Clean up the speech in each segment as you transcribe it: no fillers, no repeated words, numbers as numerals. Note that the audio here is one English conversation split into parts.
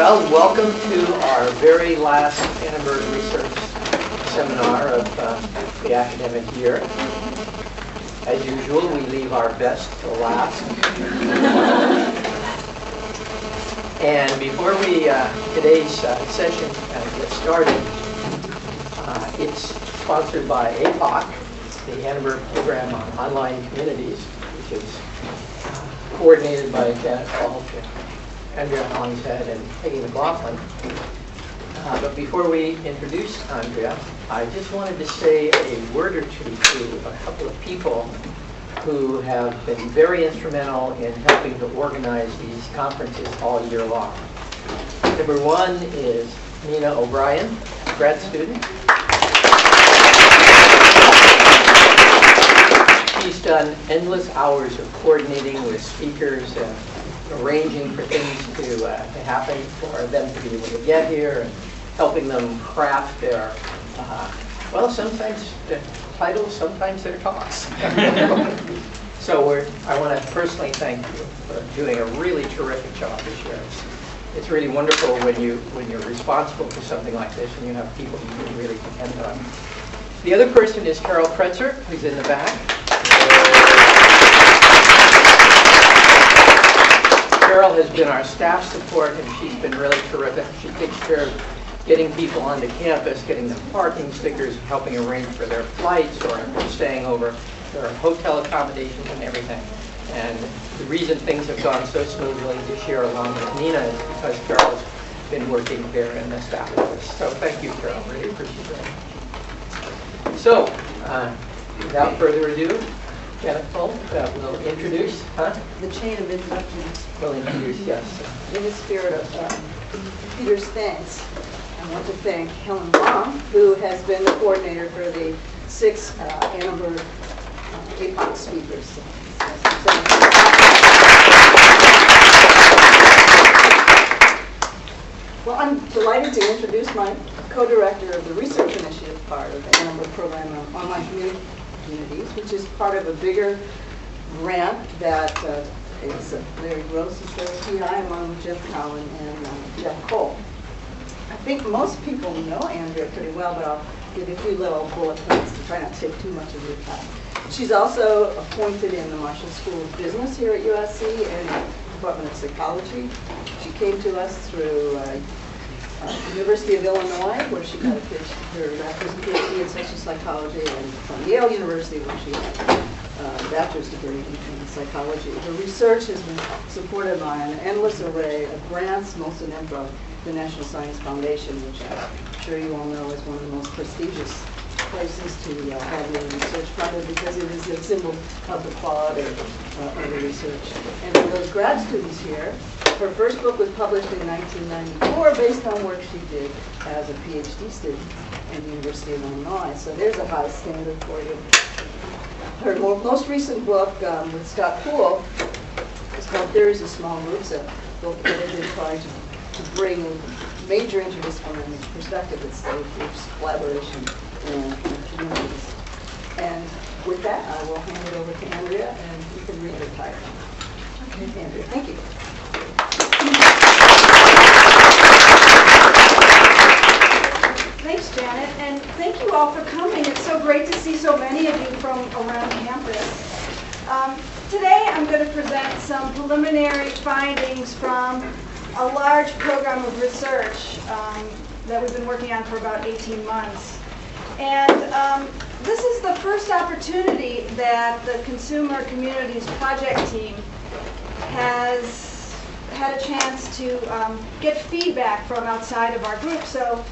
Well, welcome to our very last Annenberg Research Seminar of the academic year. As usual, we leave our best to last. And before we today's session gets started, it's sponsored by APOC, the Annenberg Program on Online Communities, which is coordinated by Janet Falk, Andrea Hollingshead, and Peggy McLaughlin. But before we introduce Andrea, I just wanted to say a word or two to a couple of people who have been very instrumental in helping to organize these conferences all year long. Number one is Nina O'Brien, grad student. She's done endless hours of coordinating with speakers and arranging for things to happen for them to be able to get here and helping them craft their, well, sometimes their titles, sometimes their talks. So I want to personally thank you for doing a really terrific job this year. It's really wonderful when you're responsible for something like this and you have people you can really depend on. The other person is Carol Pretzer, who's in the back. Carol has been our staff support, and she's been really terrific. She takes care of getting people onto campus, getting them parking stickers, helping arrange for their flights, or if they're staying over, their hotel accommodations and everything. And the reason things have gone so smoothly this year along with Nina is because Carol's been working there in the staff office. So thank you, Carol. Really appreciate it. So, without further ado, Janet Falk will introduce, the chain of introductions. Will introduce, yes. In the spirit of Peter's thanks, I want to thank Helen Long, who has been the coordinator for the 6 Annenberg APOC speakers. Well, I'm delighted to introduce my co-director of the research initiative part of the Annenberg program on online communities, which is part of a bigger grant that is Larry Gross is the PI along with Jeff Cowan and Jeff Cole. I think most people know Andrea pretty well, but I'll give you a few little bullet points to try not to take too much of your time. She's also appointed in the Marshall School of Business here at USC and the Department of Psychology. She came to us through University of Illinois, where she got her PhD in social psychology, and from Yale University, where she had a bachelor's degree in psychology. Her research has been supported by an endless array of grants, most of them from the National Science Foundation, which I'm sure you all know is one of the most prestigious places to have your research, probably because it is a symbol of the quality of the research. And for those grad students here, her first book was published in 1994 based on work she did as a PhD student at the University of Illinois. So there's a high standard for you. Her most recent book with Scott Poole is called Theories of Small Groups, a book that has been trying to bring a major interdisciplinary perspective at state groups, collaboration, and communities. And with that, I will hand it over to Andrea, and you can read her title. Okay, Andrea, thank you. Thanks, Janet, and thank you all for coming. It's so great to see so many of you from around campus. Today I'm going to present some preliminary findings from a large program of research that we've been working on for about 18 months. And this is the first opportunity that the Consumer Communities Project team has had a chance to get feedback from outside of our group. So,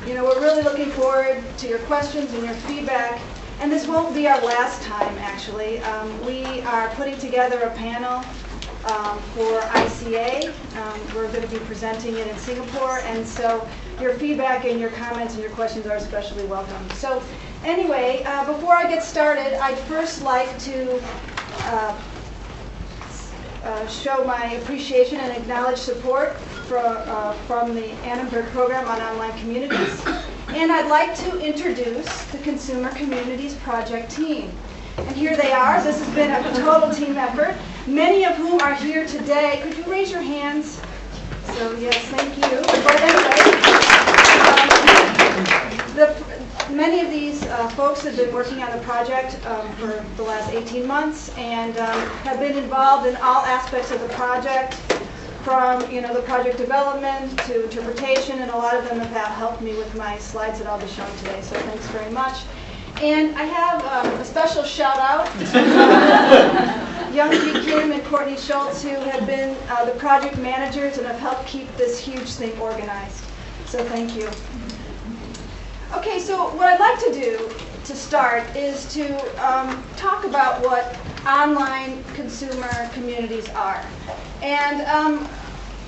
you know, we're really looking forward to your questions and your feedback. And this won't be our last time, actually. We are putting together a panel for ICA. We're going to be presenting it in Singapore, and so your feedback and your comments and your questions are especially welcome. So anyway, before I get started, I'd first like to show my appreciation and acknowledge support from the Annenberg program on online communities. And I'd like to introduce the Consumer Communities Project team. And here they are. This has been a total team effort, many of whom are here today. Could you raise your hands So yes, thank you. But anyway, many of these folks have been working on the project for the last 18 months and have been involved in all aspects of the project, from the project development to interpretation, and a lot of them have helped me with my slides that I'll be showing today. So thanks very much. And I have a special shout out to Young G. Kim and Courtney Schultz, who have been the project managers and have helped keep this huge thing organized. So thank you. Okay, so what I'd like to do to start is to talk about what online consumer communities are. And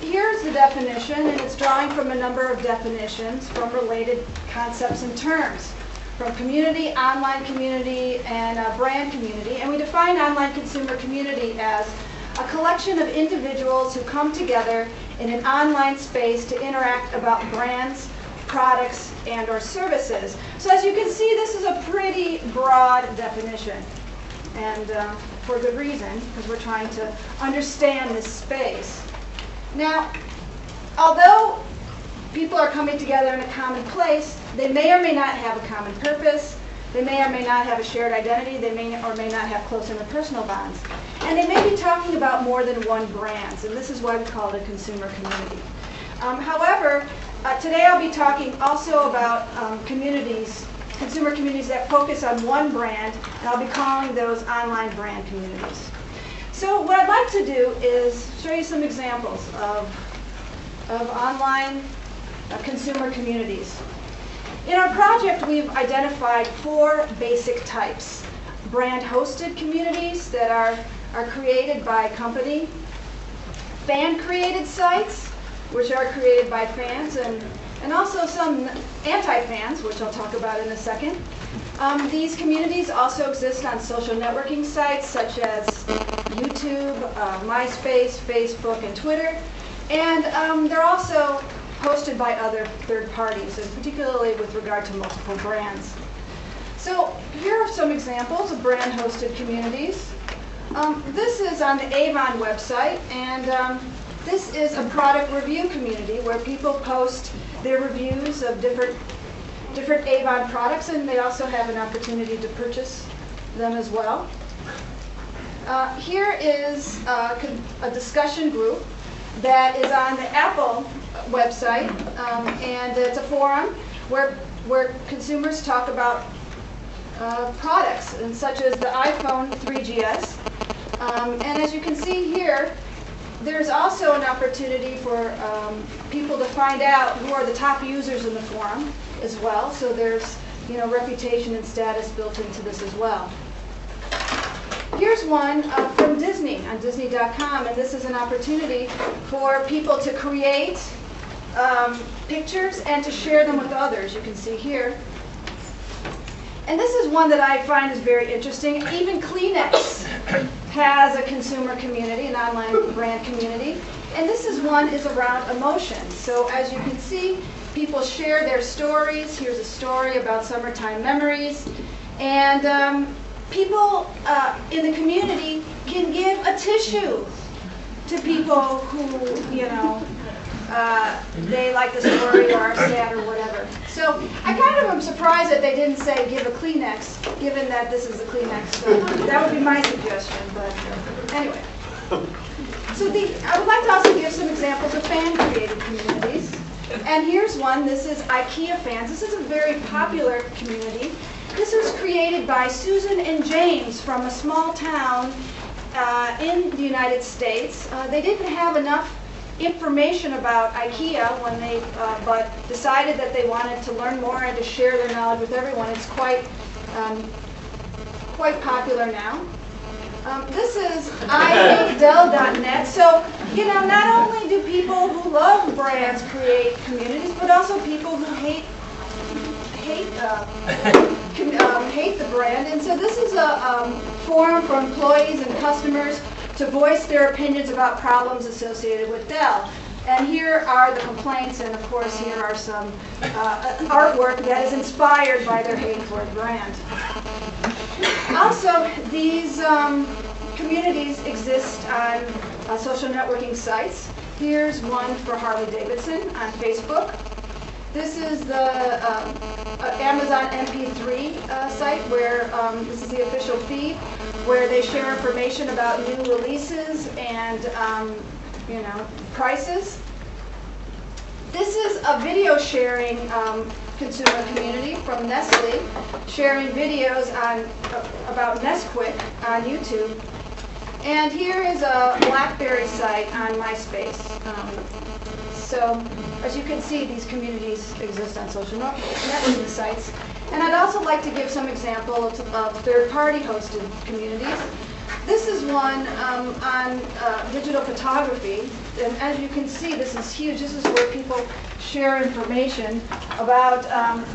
here's the definition, and it's drawing from a number of definitions from related concepts and terms, from community, online community, and brand community. And we define online consumer community as a collection of individuals who come together in an online space to interact about brands, products, and or services. So as you can see, this is a pretty broad definition, and for good reason, because we're trying to understand this space. Now, although people are coming together in a common place, they may or may not have a common purpose, they may or may not have a shared identity, they may or may not have close interpersonal bonds, and they may be talking about more than one brand, and this is why we call it a consumer community. However, today I'll be talking also about consumer communities that focus on one brand, and I'll be calling those online brand communities. So what I'd like to do is show you some examples of online consumer communities. In our project, we've identified 4 basic types. Brand-hosted communities that are created by a company, fan-created sites, which are created by fans, and also some anti-fans, which I'll talk about in a second. These communities also exist on social networking sites such as YouTube, MySpace, Facebook, and Twitter. And they're also hosted by other third parties, and particularly with regard to multiple brands. So here are some examples of brand-hosted communities. This is on the Avon website, and this is a product review community where people post their reviews of different Avon products, and they also have an opportunity to purchase them as well. Here is a discussion group that is on the Apple website, and it's a forum where consumers talk about products, and such as the iPhone 3GS. And as you can see here, there's also an opportunity for people to find out who are the top users in the forum as well. So there's reputation and status built into this as well. Here's one from Disney on Disney.com, and this is an opportunity for people to create pictures and to share them with others. You can see here. And this is one that I find is very interesting. Even Kleenex has a consumer community, an online brand community. And this is around emotions. So as you can see, people share their stories. Here's a story about summertime memories. And people in the community can give a tissue to people who, they like the story or are sad or whatever. So I kind of am surprised that they didn't say give a Kleenex, given that this is a Kleenex. So that would be my suggestion, but anyway. So I would like to also give some examples of fan-created communities. And here's one. This is IKEA Fans. This is a very popular community. This was created by Susan and James from a small town in the United States. They didn't have enough information about IKEA when they but decided that they wanted to learn more and to share their knowledge with everyone. It's quite popular now. This is iHateDell.net. So, not only do people who love brands create communities, but also people who hate the brand. And so this is a forum for employees and customers to voice their opinions about problems associated with Dell. And here are the complaints, and of course here are some artwork that is inspired by their hate for the brand. Also, these communities exist on social networking sites. Here's one for Harley Davidson on Facebook. This is the Amazon MP3 site where this is the official feed where they share information about new releases and prices. This is a video sharing consumer community from Nestle, sharing videos about Nesquik on YouTube. And here is a BlackBerry site on MySpace. So, as you can see, these communities exist on social networking sites. And I'd also like to give some examples of third-party hosted communities. This is one on digital photography. And as you can see, this is huge. This is where people share information about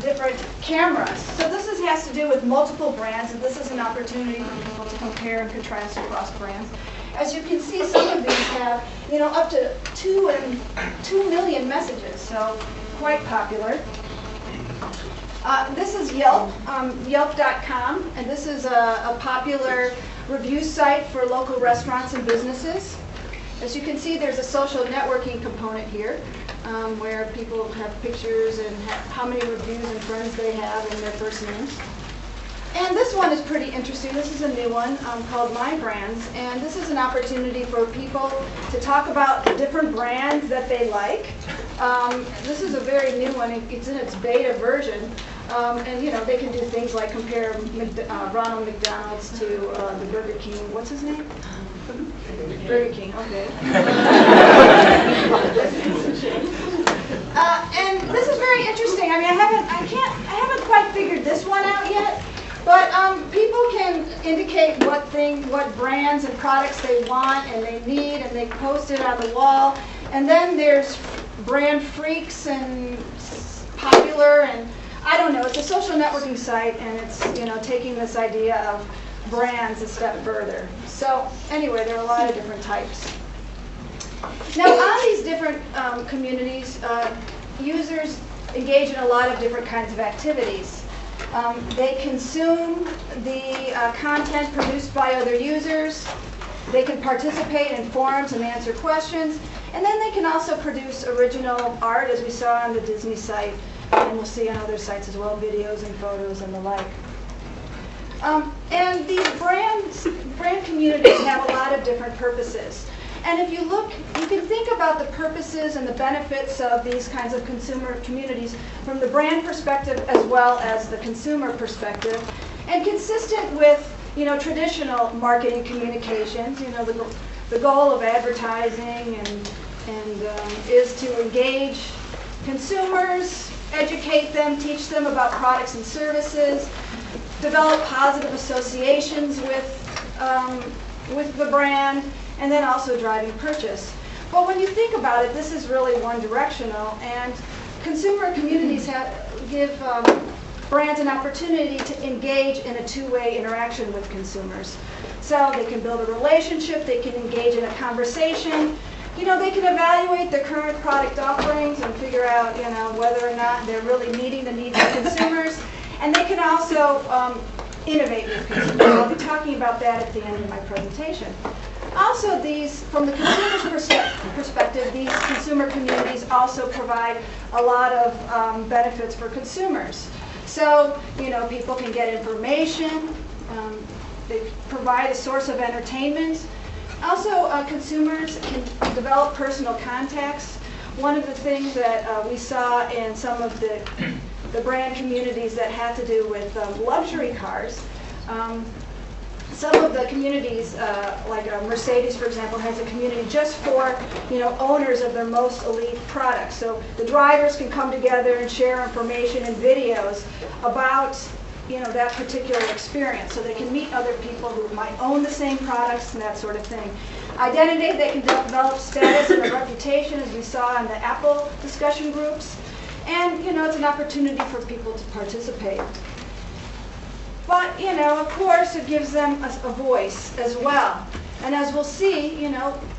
different cameras. So this has to do with multiple brands, and this is an opportunity for people to compare and contrast across brands. As you can see, some of these have, up to 2 million messages, so quite popular. This is Yelp, Yelp.com, and this is a popular review site for local restaurants and businesses. As you can see, there's a social networking component here, where people have pictures and how many reviews and friends they have and their first names. And this one is pretty interesting. This is a new one called My Brands, and this is an opportunity for people to talk about the different brands that they like. This is a very new one. It's in its beta version, and they can do things like compare Ronald McDonald's to the Burger King. What's his name? Burger King. Okay. And this is very interesting. I mean, I haven't quite figured this one out yet. But people can indicate what brands and products they want and they need, and they post it on the wall. And then there's brand freaks and popular, and I don't know. It's a social networking site, and it's taking this idea of brands a step further. So anyway, there are a lot of different types. Now, on these different communities, users engage in a lot of different kinds of activities. They consume the content produced by other users. They can participate in forums and answer questions. And then they can also produce original art, as we saw on the Disney site, and we'll see on other sites as well, videos and photos and the like. And these brand communities have a lot of different purposes. And if you look, you can think about the purposes and the benefits of these kinds of consumer communities from the brand perspective as well as the consumer perspective. And consistent with, traditional marketing communications, the goal of advertising is to engage consumers, educate them, teach them about products and services, develop positive associations with the brand, and then also driving purchase. But when you think about it, this is really one-directional, and consumer communities give brands an opportunity to engage in a two-way interaction with consumers. So they can build a relationship, they can engage in a conversation, they can evaluate their current product offerings and figure out, whether or not they're really meeting the needs of consumers, and they can also innovate with consumers. I'll be talking about that at the end of my presentation. Also, from the consumer's perspective, these consumer communities also provide a lot of benefits for consumers. So, people can get information, they provide a source of entertainment. Also, consumers can develop personal contacts. One of the things that we saw in some of the brand communities that had to do with luxury cars, some of the communities, like Mercedes, for example, has a community just for owners of their most elite products. So the drivers can come together and share information and videos about that particular experience. So they can meet other people who might own the same products and that sort of thing. Identity, they can develop status and a reputation, as we saw in the Apple discussion groups. And it's an opportunity for people to participate. But, of course, it gives them a voice as well. And as we'll see,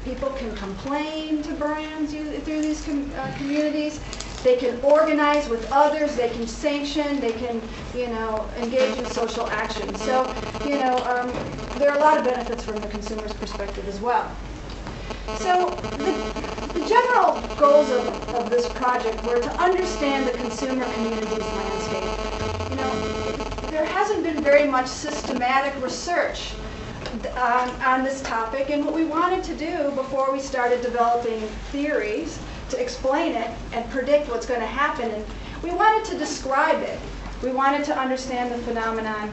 people can complain to brands through these communities. They can organize with others. They can sanction. They can, engage in social action. So, there are a lot of benefits from the consumer's perspective as well. So the general goals of this project were to understand the consumer community's landscape. You know, there hasn't been very much systematic research on this topic, and what we wanted to do before we started developing theories to explain it and predict what's going to happen, and we wanted to describe it. We wanted to understand the phenomenon,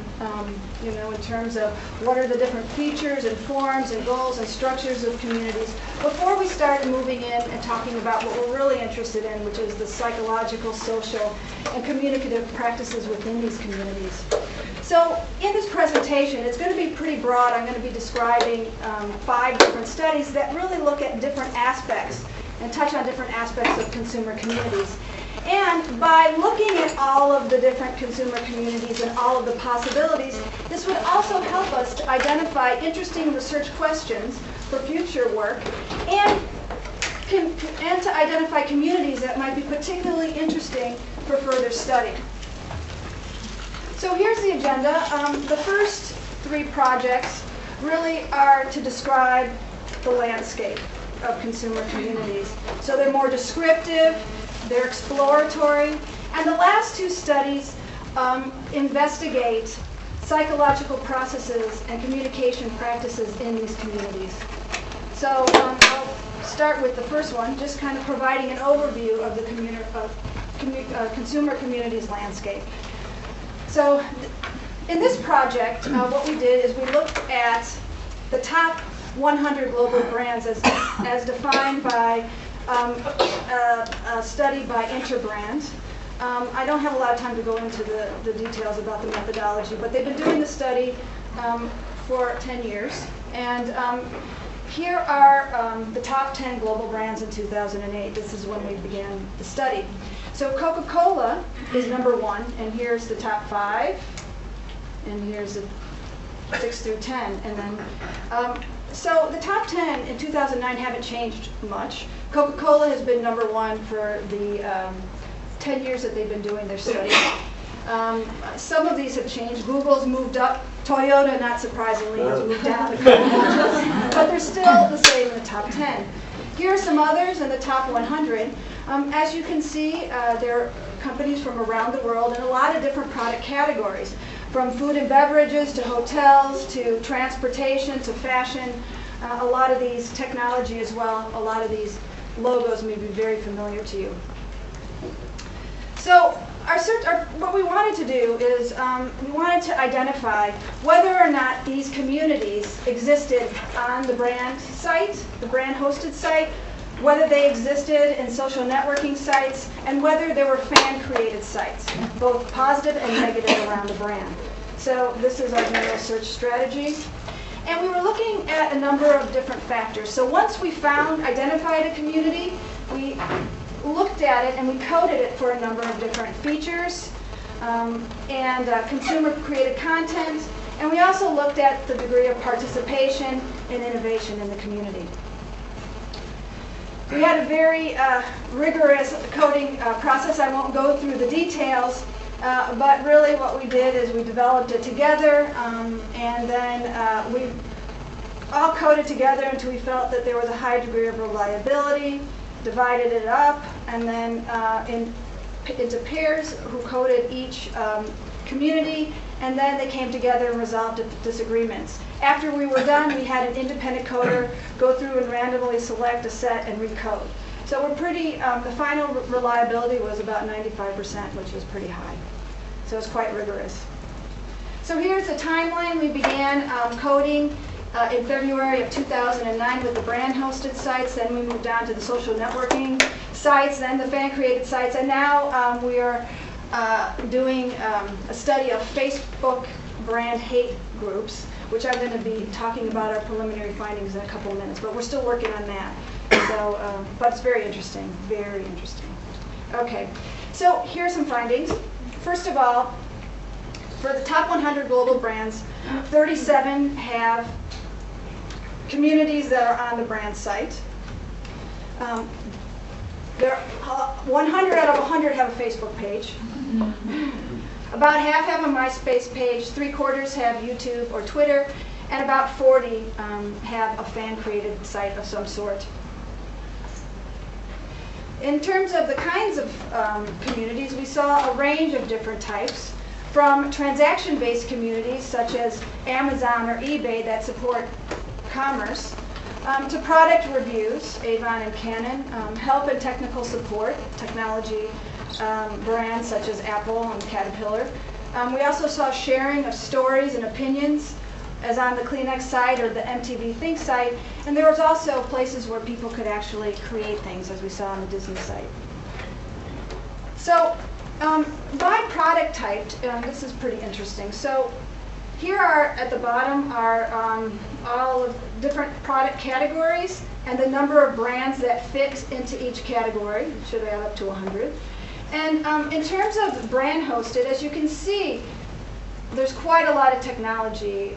you know, in terms of what are the different features and forms and goals and structures of communities before we started moving in and talking about what we're really interested in, which is the psychological, social, and communicative practices within these communities. So in this presentation, it's going to be pretty broad. I'm going to be describing 5 different studies that really look at different aspects and touch on different aspects of consumer communities. And by looking at all of the different consumer communities and all of the possibilities, this would also help us to identify interesting research questions for future work and to identify communities that might be particularly interesting for further study. So here's the agenda. The first 3 projects really are to describe the landscape of consumer communities. So they're more descriptive, they're exploratory, and the last 2 studies investigate psychological processes and communication practices in these communities. So I'll start with the first one, just kind of providing an overview of the consumer communities landscape. So in this project, what we did is we looked at the top 100 global brands as defined by a study by Interbrand. I don't have a lot of time to go into the details about the methodology, but they've been doing the study for 10 years. And here are the top 10 global brands in 2008. This is when we began the study. So Coca-Cola is number 1, and here's the top 5, and here's the 6 through 10. And then, so the top 10 in 2009 haven't changed much. Coca-Cola has been number 1 for the 10 years that they've been doing their study. Some of these have changed. Google's moved up. Toyota, not surprisingly, has moved down. But they're still the same in the top 10. Here are some others in the top 100. As you can see, there are companies from around the world in a lot of different product categories, from food and beverages to hotels to transportation to fashion. A lot of these, technology as well, a lot of these logos may be very familiar to you. So what we wanted to do is we wanted to identify whether or not these communities existed on the brand site, the brand hosted site, whether they existed in social networking sites, and whether there were fan-created sites, both positive and negative around the brand. So this is our general search strategy. And we were looking at a number of different factors. So once we identified a community, we looked at it and we coded it for a number of different features and consumer-created content. And we also looked at the degree of participation and innovation in the community. We had a very rigorous coding process. I won't go through the details, but really what we did is we developed it together, and then we all coded together until we felt that there was a high degree of reliability, divided it up, and then into pairs who coded each community, and then they came together and resolved disagreements. After we were done, we had an independent coder go through and randomly select a set and recode. So we're pretty, the final reliability was about 95%, which was pretty high. So it's quite rigorous. So here's the timeline. We began coding in February of 2009 with the brand-hosted sites. Then we moved on to the social networking sites, then the fan-created sites, and now we are doing a study of Facebook brand hate groups, which I'm going to be talking about our preliminary findings in a couple of minutes, but we're still working on that. So, but it's very interesting, very interesting. Okay, so here are some findings. First of all, for the top 100 global brands, 37 have communities that are on the brand site. 100 out of 100 have a Facebook page. About half have a MySpace page, 3/4 have YouTube or Twitter, and about 40 have a fan-created site of some sort. In terms of the kinds of communities, we saw a range of different types, from transaction-based communities such as Amazon or eBay that support commerce, to product reviews, Avon and Canon, help and technical support, technology brands such as Apple and Caterpillar. We also saw sharing of stories and opinions, as on the Kleenex site or the MTV Think site, and there was also places where people could actually create things, as we saw on the Disney site. So, by product type, this is pretty interesting. So, here are, at the bottom, are all of different product categories and the number of brands that fit into each category. It should add up to 100. And in terms of brand hosted, as you can see, there's quite a lot of technology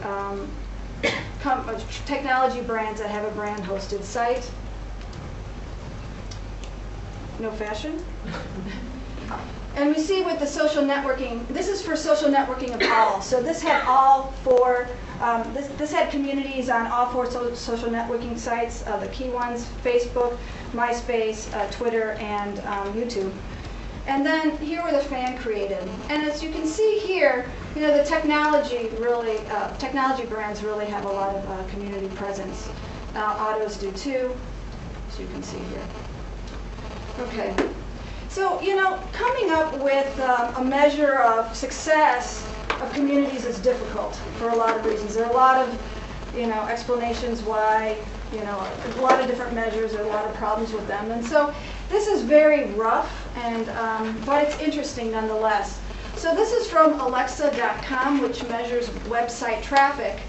technology brands that have a brand hosted site. No fashion. And we see with the social networking, this is for social networking of all. So this had all four, this had communities on all four social networking sites, the key ones: Facebook, MySpace, Twitter, and YouTube. And then here were the fan created. And as you can see here, you know, the technology brands really have a lot of community presence. Autos do too, as you can see here. Okay. So, you know, coming up with a measure of success of communities is difficult for a lot of reasons. There are a lot of, you know, explanations why, you know, a lot of different measures, there are a lot of problems with them. And so this is very rough, and but it's interesting nonetheless. So this is from Alexa.com, which measures website traffic.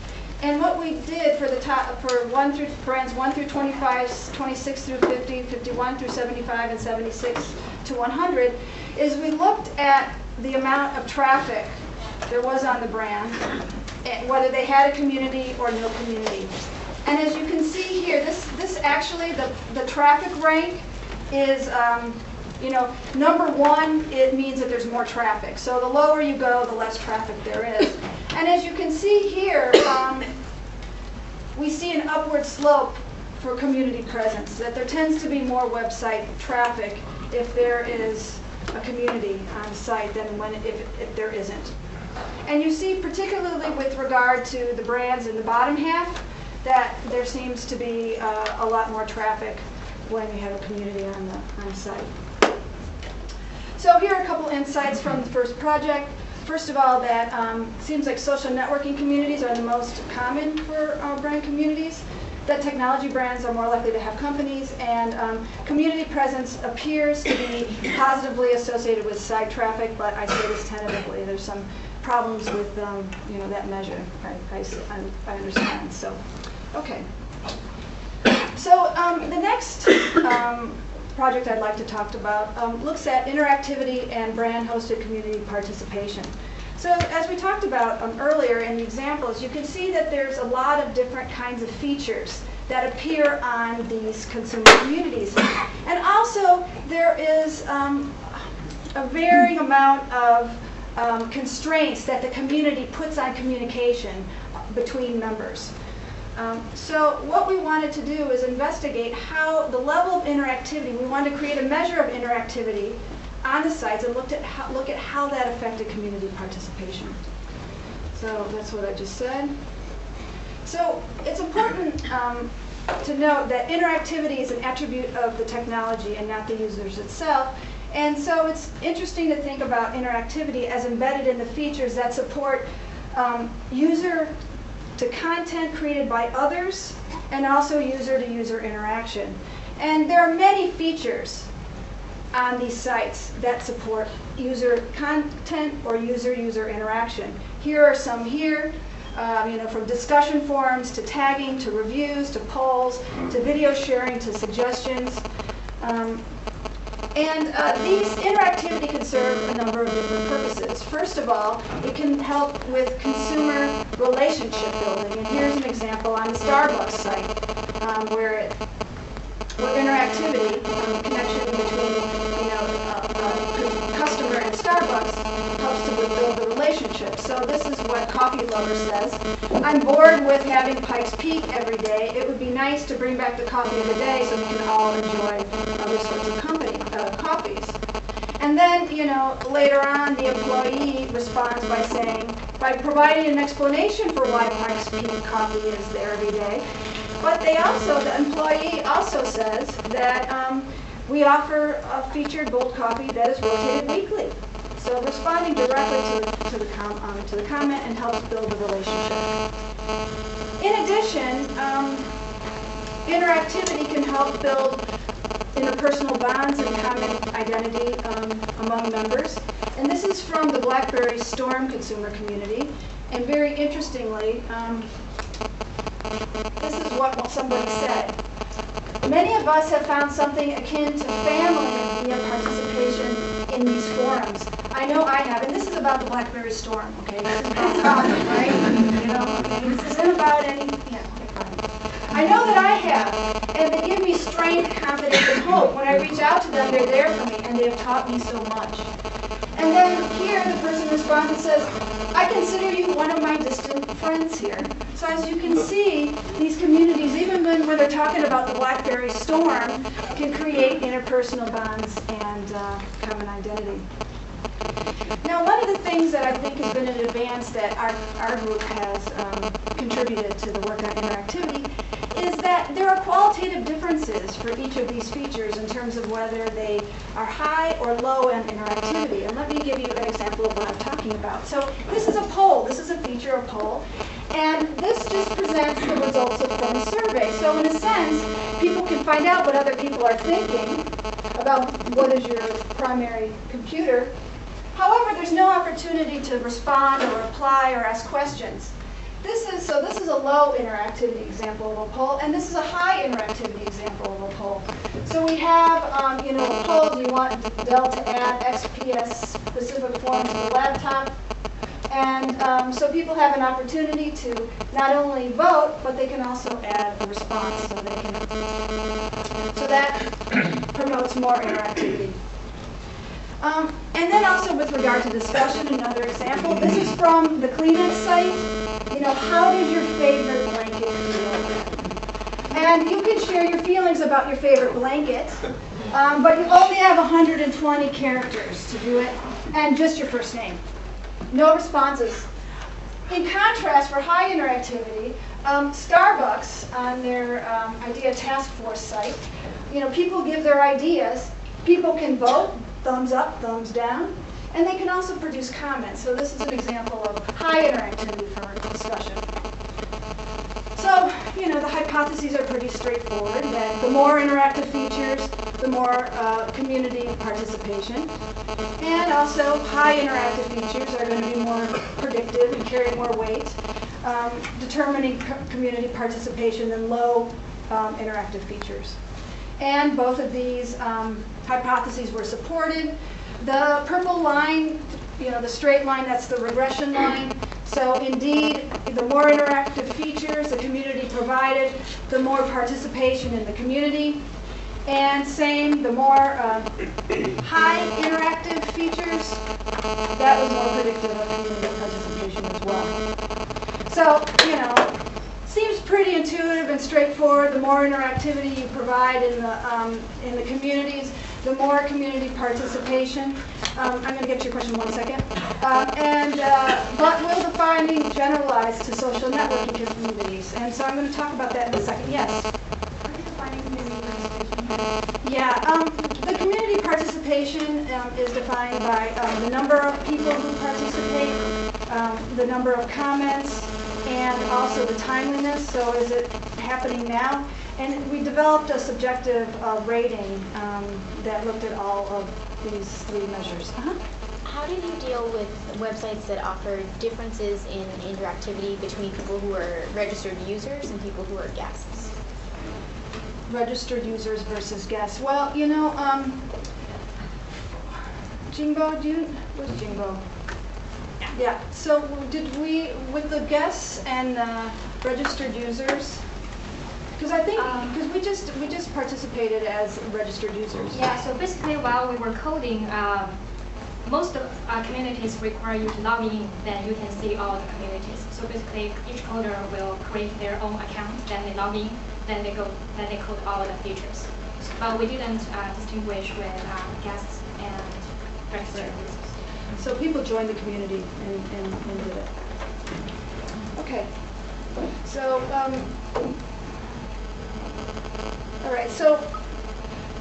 And what we did for the top, for brands 1 through 25, 26 through 50, 51 through 75, and 76 to 100, is we looked at the amount of traffic there was on the brand, and whether they had a community or no community. And as you can see here, this actually, the traffic rank is, you know, number 1, it means that there's more traffic. So the lower you go, the less traffic there is. And as you can see here, we see an upward slope for community presence, that there tends to be more website traffic if there is a community on the site than if there isn't. And you see, particularly with regard to the brands in the bottom half, that there seems to be a lot more traffic when you have a community on the site. So here are a couple insights from the first project. First of all, that seems like social networking communities are the most common for brand communities, that technology brands are more likely to have companies, and community presence appears to be positively associated with site traffic, but I say this tentatively. There's some problems with you know, that measure. I understand. So, okay. So the next project I'd like to talk about looks at interactivity and brand-hosted community participation. So as we talked about earlier in the examples, you can see that there's a lot of different kinds of features that appear on these consumer communities. And also there is a varying amount of constraints that the community puts on communication between members. So what we wanted to do is investigate how the level of interactivity, we wanted to create a measure of interactivity on the sites and look at how that affected community participation. So that's what I just said. So it's important to note that interactivity is an attribute of the technology and not the users itself. And so it's interesting to think about interactivity as embedded in the features that support user to content created by others, and also user-to-user interaction. And there are many features on these sites that support user content or user-user interaction. Here are some here, you know, from discussion forums to tagging to reviews to polls to video sharing to suggestions. These interactivity can serve a number of different purposes. First of all, it can help with consumer relationship building. And here's an example on the Starbucks site where interactivity, connection between, you know, customer and Starbucks helps to build the relationship. So this is what Coffee Lover says. I'm bored with having Pikes Peak every day. It would be nice to bring back the coffee of the day so we can all enjoy other sorts of coffees. And then, later on, the employee responds by providing an explanation for why Pikes Peak coffee is there every day. But the employee also says that we offer a featured bold coffee that is rotated weekly. So responding directly to the comment and helps build the relationship. In addition, interactivity can help build interpersonal bonds and common identity among members. And this is from the BlackBerry Storm consumer community. And very interestingly, this is what somebody said. Many of us have found something akin to family via participation in these forums. I know I have, and this is about the BlackBerry Storm, okay? This is about coffee, right? This isn't about any, okay, fine. I know that I have, and they give me strength, confidence, and hope. When I reach out to them, they're there for me, and they have taught me so much. And then here, the person responds and says, I consider you one of my distant friends here. So as you can see, these communities, even when they're talking about the BlackBerry Storm, can create interpersonal bonds and common identity. Now, one of the things that I think has been an advance that our group has contributed to the work on interactivity is that there are qualitative differences for each of these features in terms of whether they are high or low in interactivity. And let me give you an example of what I'm talking about. So this is a poll. This is a feature, a poll. And this just presents the results from a survey. So in a sense, people can find out what other people are thinking about what is your primary computer. However, there's no opportunity to respond or reply or ask questions. This is a low interactivity example of a poll, and this is a high interactivity example of a poll. So we have, a poll, do you want Dell to add XPS specific form to the laptop? And so people have an opportunity to not only vote, but they can also add a response. So that promotes more interactivity. And then also with regard to discussion, another example. This is from the Kleenex site. How does your favorite blanket feel? And you can share your feelings about your favorite blanket, but you only have 120 characters to do it, and just your first name. No responses. In contrast, for high interactivity, Starbucks on their Idea Task Force site, people give their ideas. People can vote, thumbs up, thumbs down, and they can also produce comments. So this is an example of high interactivity for discussion. So, the hypotheses are pretty straightforward, that the more interactive features, the more community participation. And also, high interactive features are going to be more predictive and carry more weight, determining community participation than low interactive features. And both of these hypotheses were supported. The purple line, the straight line, that's the regression line. So indeed, the more interactive features the community provided, the more participation in the community. And same, the more high interactive features, that was more predictive of community participation as well. So, seems pretty intuitive and straightforward. The more interactivity you provide in the communities, the more community participation. I'm going to get to your question in 1 second. But will the finding generalize to social networking communities? And so I'm going to talk about that in a second. Yes? What is defining community participation? Yeah, the community participation is defined by the number of people who participate, the number of comments, and also the timeliness. So is it happening now? And we developed a subjective rating that looked at all of these three measures. How did you deal with websites that offer differences in interactivity between people who are registered users and people who are guests? Registered users versus guests. Well, Jingbo, where's Jingbo? Yeah, so did we, with the guests and registered users, because I think, because we just participated as registered users. Yeah, so basically while we were coding, most of communities require you to log in, then you can see all the communities. So basically, each coder will create their own account, then they log in, then they code all the features. But we didn't distinguish with guests and registered users. So people joined the community and did it. Okay. So, all right. So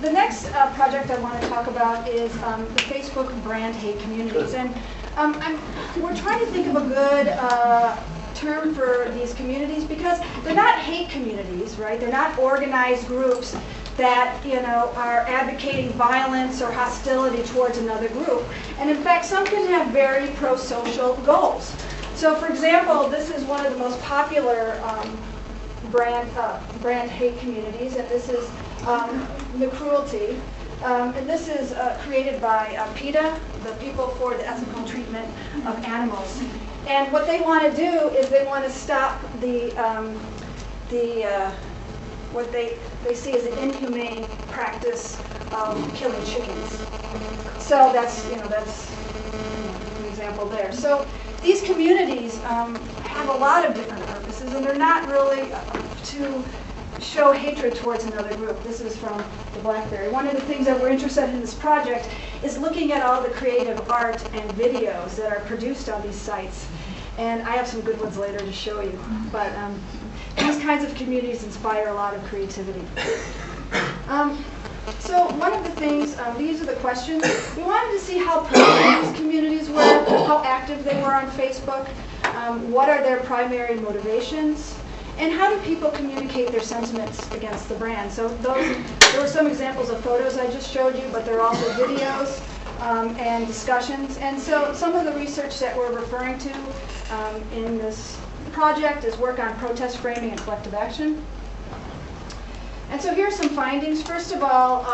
the next project I want to talk about is the Facebook brand hate communities. And we're trying to think of a good term for these communities because they're not hate communities, right? They're not organized groups that are advocating violence or hostility towards another group. And in fact, some can have very pro-social goals. So for example, this is one of the most popular brand hate communities, and this is the cruelty. And this is created by PETA, the People for the Ethical Treatment of Animals. And what they want to do is they want to stop what they see as an inhumane practice of killing chickens. So that's an example there. So these communities have a lot of different purposes, and they're not really to show hatred towards another group. This is from the BlackBerry. One of the things that we're interested in this project is looking at all the creative art and videos that are produced on these sites. And I have some good ones later to show you. But these kinds of communities inspire a lot of creativity. So one of the things, these are the questions. We wanted to see how prominent these communities were, how active they were on Facebook, what are their primary motivations, and how do people communicate their sentiments against the brand. So there were some examples of photos I just showed you, but there are also videos and discussions. And so some of the research that we're referring to in this project is work on protest framing and collective action. And so here are some findings. First of all,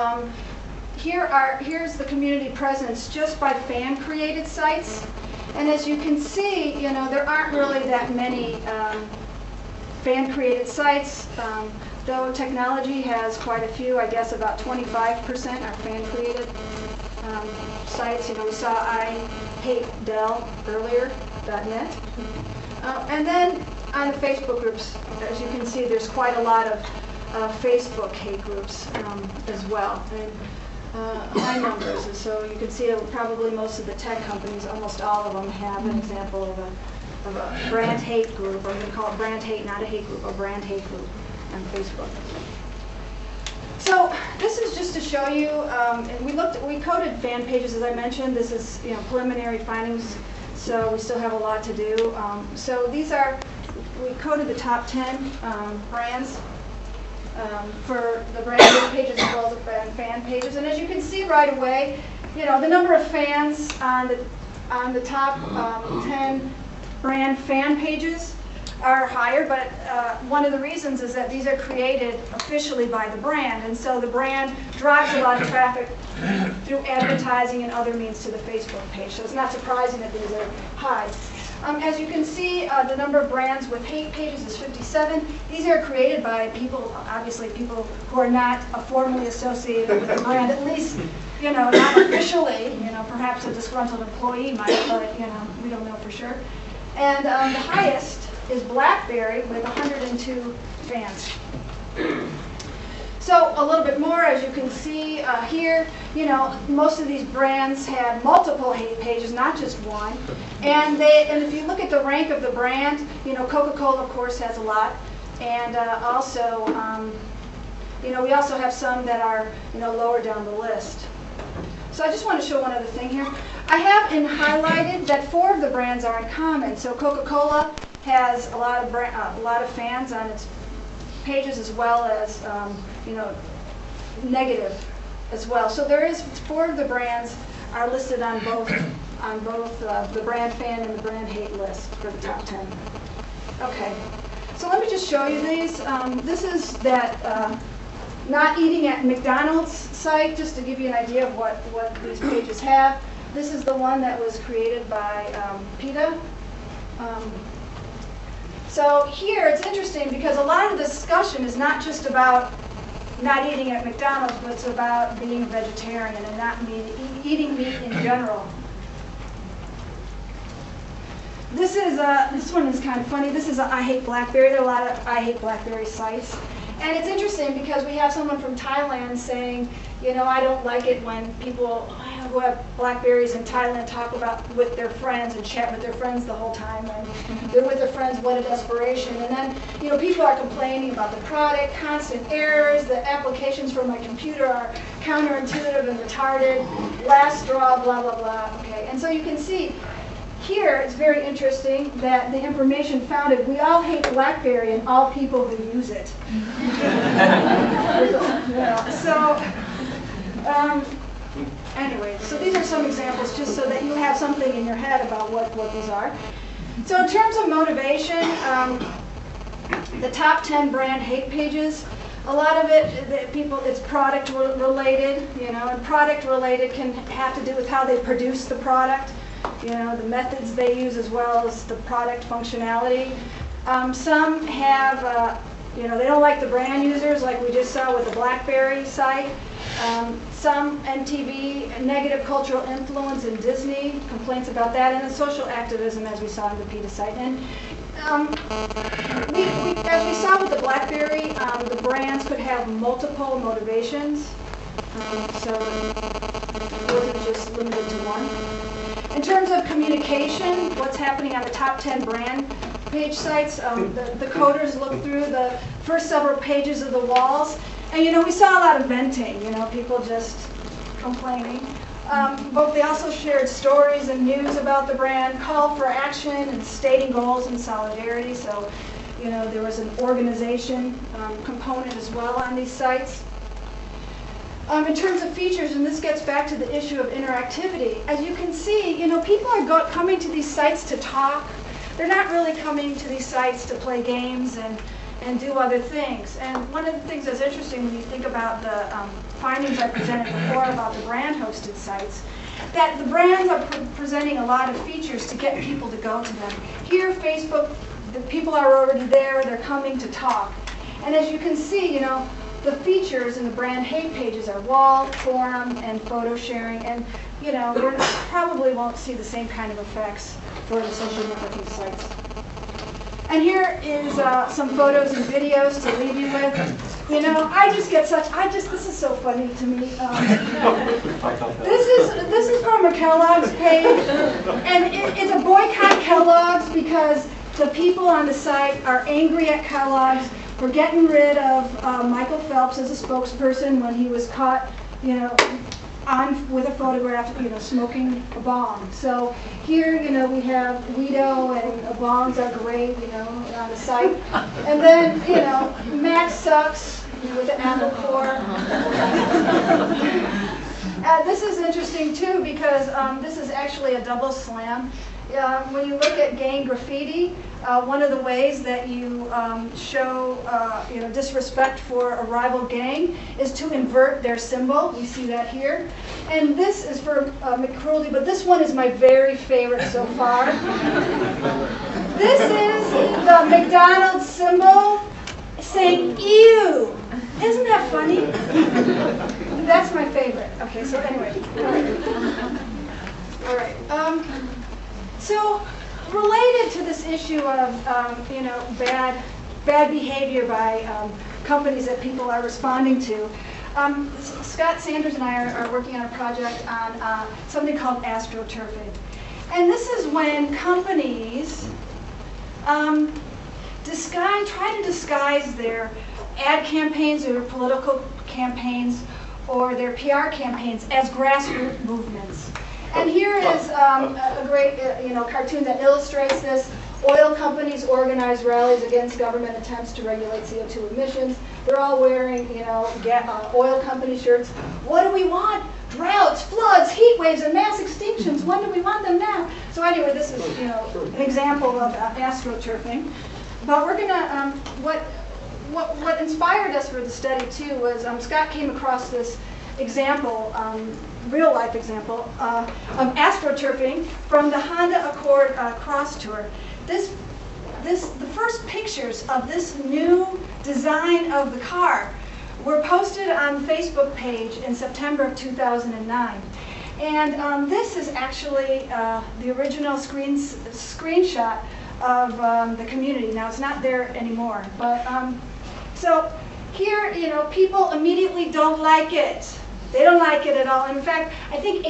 here's the community presence just by fan-created sites. And as you can see, there aren't really that many fan-created sites, though technology has quite a few. I guess about 25% are fan-created sites. We saw I Hate Dell earlier, .net. And then on the Facebook groups, as you can see, there's quite a lot of Facebook hate groups as well, and high numbers. And so you can see probably most of the tech companies, almost all of them, have an example of a brand hate group, or we call it brand hate, not a hate group, a brand hate group on Facebook. So this is just to show you, and we coded fan pages, as I mentioned. This is preliminary findings, so we still have a lot to do. So these are, we coded the top 10 brands for the brand hate pages as well as the fan pages. And as you can see right away, the number of fans on the top 10 brand fan pages are higher, but one of the reasons is that these are created officially by the brand, and so the brand drives a lot of traffic through advertising and other means to the Facebook page. So it's not surprising that these are high. As you can see, the number of brands with hate pages is 57. These are created by people, obviously people who are not formally associated with the brand, at least, not officially. Perhaps a disgruntled employee might, but we don't know for sure. And the highest is BlackBerry with 102 fans. So a little bit more, as you can see here, most of these brands have multiple hate pages, not just one. And if you look at the rank of the brand, Coca-Cola, of course, has a lot. And also, we also have some that are, lower down the list. So I just want to show one other thing here. I have highlighted that 4 of the brands are in common. So Coca-Cola has a lot of fans on its pages, as well as negative as well. So there is 4 of the brands are listed on both the brand fan and the brand hate list for the top 10. Okay, so let me just show you these. This is that not eating at McDonald's site, just to give you an idea of what these pages have. This is the one that was created by PETA. So here it's interesting because a lot of the discussion is not just about not eating at McDonald's, but it's about being a vegetarian and not eating meat in general. This one is kind of funny. This is a I Hate Blackberry. There are a lot of I Hate Blackberry sites. And it's interesting because we have someone from Thailand saying, you know, I don't like it when people who have Blackberries in Thailand talk about with their friends and chat with their friends the whole time. And they're with their friends, what a desperation. And then, you know, people are complaining about the product, constant errors, the applications for my computer are counterintuitive and retarded, last straw, blah, blah, blah. Okay, and so you can see here it's very interesting that the information founded, we all hate BlackBerry and all people who use it. Anyway, so these are some examples just so that you have something in your head about what these are. So in terms of motivation, the top 10 brand hate pages, a lot of it, it's product related, you know, and product related can have to do with how they produce the product, you know, the methods they use as well as the product functionality. Some have, you know, they don't like the brand users like we just saw with the BlackBerry site. Some MTV, negative cultural influence in Disney, complaints about that, and then social activism as we saw in the PETA site. And as we saw with the BlackBerry, the brands could have multiple motivations, so it wasn't just limited to one. In terms of communication, what's happening on the top 10 brand page sites, the coders look through the first several pages of the walls, and you know, we saw a lot of venting, you know, people just complaining. But they also shared stories and news about the brand, called for action and stating goals and solidarity. So, you know, there was an organization component as well on these sites. In terms of features, and this gets back to the issue of interactivity, as you can see, you know, people are coming to these sites to talk. They're not really coming to these sites to play games and do other things. And one of the things that's interesting when you think about the findings I presented before about the brand-hosted sites, that the brands are presenting a lot of features to get people to go to them. Here, Facebook, the people are already there, they're coming to talk. And as you can see, you know, the features in the brand hate pages are wall, forum, and photo sharing. And, you know, we probably won't see the same kind of effects for the social networking sites. And here is some photos and videos to leave you with. You know, this is so funny to me. This is from a Kellogg's page, and it's a boycott Kellogg's because the people on the site are angry at Kellogg's for getting rid of Michael Phelps as a spokesperson when he was caught, you know, with a photograph, you know, smoking a bong. So here, you know, we have Guido and bongs are great, you know, on the site. And then, you know, Max sucks with the Apple core. This is interesting too because this is actually a double slam. When you look at gang graffiti, one of the ways that you show you know, disrespect for a rival gang is to invert their symbol. We see that here. And this is for McCruelty, but this one is my very favorite so far. This is the McDonald's symbol saying, ew. Isn't that funny? That's my favorite. Okay, so anyway. All right. So related to this issue of you know, bad behavior by companies that people are responding to, Scott Sanders and I are working on a project on something called astroturfing. And this is when companies try to disguise their ad campaigns or political campaigns or their PR campaigns as grassroots movements. And here is a great you know, cartoon that illustrates this. Oil companies organize rallies against government attempts to regulate CO2 emissions. They're all wearing, you know, oil company shirts. What do we want? Droughts, floods, heat waves, and mass extinctions. When do we want them now? So anyway, this is, you know, an example of astroturfing. But we're gonna what inspired us for the study too was Scott came across this example, real life example of astroturfing from the Honda Accord Cross Tour. The first pictures of this new design of the car were posted on the Facebook page in September of 2009. And this is actually the original screenshot of the community. Now, it's not there anymore. But so here, you know, people immediately don't like it. They don't like it at all. And in fact, I think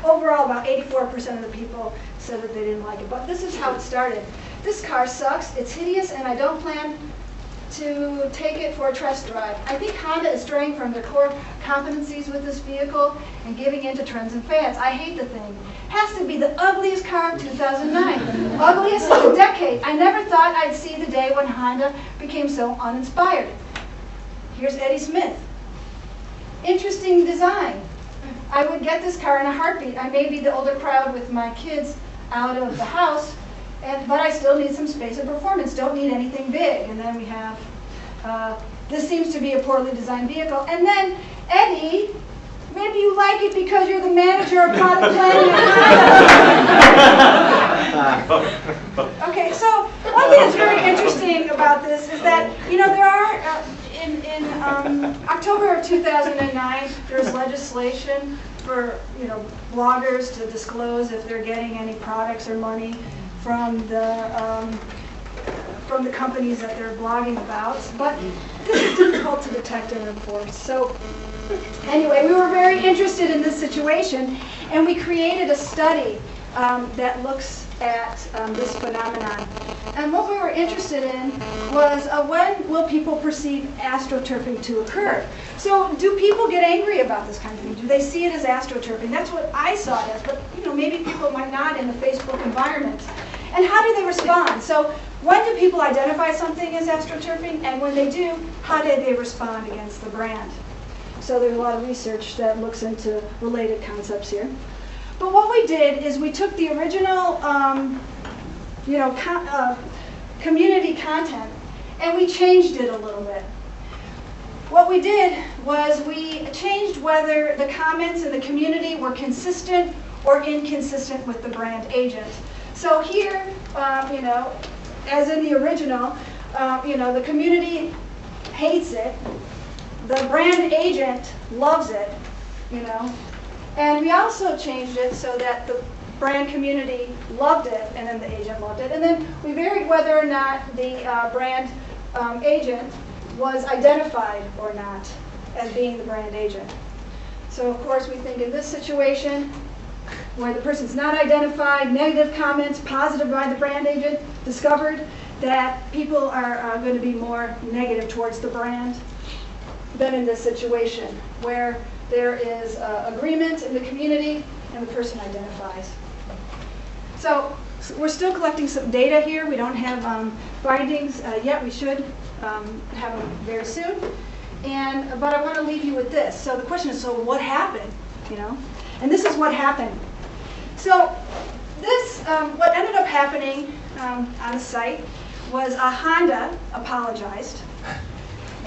overall, about 84% of the people said that they didn't like it. But this is how it started. This car sucks, it's hideous, and I don't plan to take it for a test drive. I think Honda is straying from their core competencies with this vehicle and giving into trends and fads. I hate the thing. Has to be the ugliest car of 2009. Ugliest in a decade. I never thought I'd see the day when Honda became so uninspired. Here's Eddie Smith. Interesting design. I would get this car in a heartbeat. I may be the older crowd with my kids out of the house, but I still need some space and performance. Don't need anything big. And then we have, this seems to be a poorly designed vehicle. And then Eddie, maybe you like it because you're the manager of product planning at Honda. Okay, so one thing that's very interesting about this is that, you know, there are, in October of 2009, there's legislation for, you know, bloggers to disclose if they're getting any products or money from the companies that they're blogging about. But this is difficult to detect and enforce. So anyway, we were very interested in this situation, and we created a study that looks at this phenomenon. And what we were interested in was when will people perceive astroturfing to occur? So do people get angry about this kind of thing? Do they see it as astroturfing? That's what I saw it as, but you know, maybe people might not in the Facebook environment. And how do they respond? So when do people identify something as astroturfing? And when they do, how do they respond against the brand? So there's a lot of research that looks into related concepts here. But what we did is we took the original community content and we changed it a little bit. What we did was we changed whether the comments in the community were consistent or inconsistent with the brand agent. So here, you know, as in the original, you know, the community hates it, the brand agent loves it, you know, and we also changed it so that the brand community loved it and then the agent loved it. And then we varied whether or not the brand agent was identified or not as being the brand agent. So of course we think in this situation where the person's not identified, negative comments, positive by the brand agent, discovered that people are going to be more negative towards the brand than in this situation where there is agreement in the community and the person identifies. So we're still collecting some data here. We don't have findings yet. We should have them very soon. But I want to leave you with this. So the question is, so what happened? You know, and this is what happened. So this, what ended up happening on the site was Honda apologized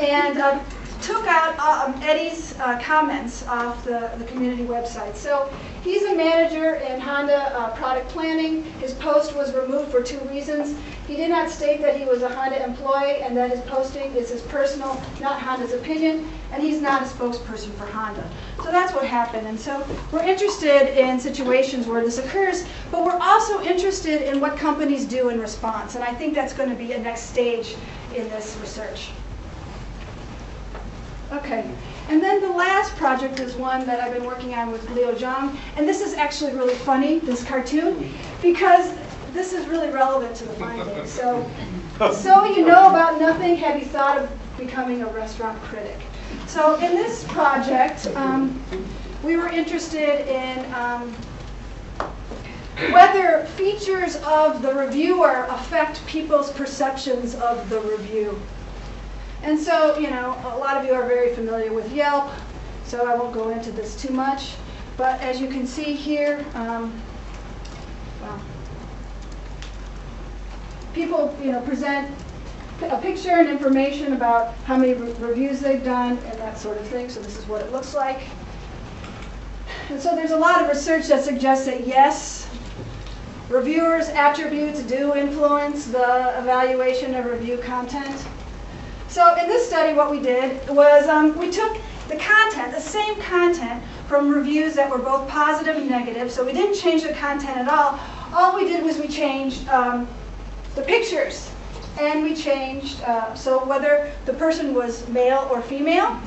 and took out Eddie's comments off the community website. So he's a manager in Honda product planning. His post was removed for 2 reasons. He did not state that he was a Honda employee and that his posting is his personal, not Honda's opinion, and he's not a spokesperson for Honda. So that's what happened. And so we're interested in situations where this occurs, but we're also interested in what companies do in response. And I think that's going to be a next stage in this research. Okay, and then the last project is one that I've been working on with Leo Zhang, and this is actually really funny, this cartoon, because this is really relevant to the findings. So you know about nothing, have you thought of becoming a restaurant critic? So in this project, we were interested in whether features of the reviewer affect people's perceptions of the review. And so, you know, a lot of you are very familiar with Yelp, so I won't go into this too much. But as you can see here, people, you know, present a picture and information about how many reviews they've done and that sort of thing. So this is what it looks like. And so there's a lot of research that suggests that yes, reviewers' attributes do influence the evaluation of review content. So in this study, what we did was we took the content, the same content from reviews that were both positive and negative. So we didn't change the content at all. All we did was we changed the pictures. And we changed, so whether the person was male or female,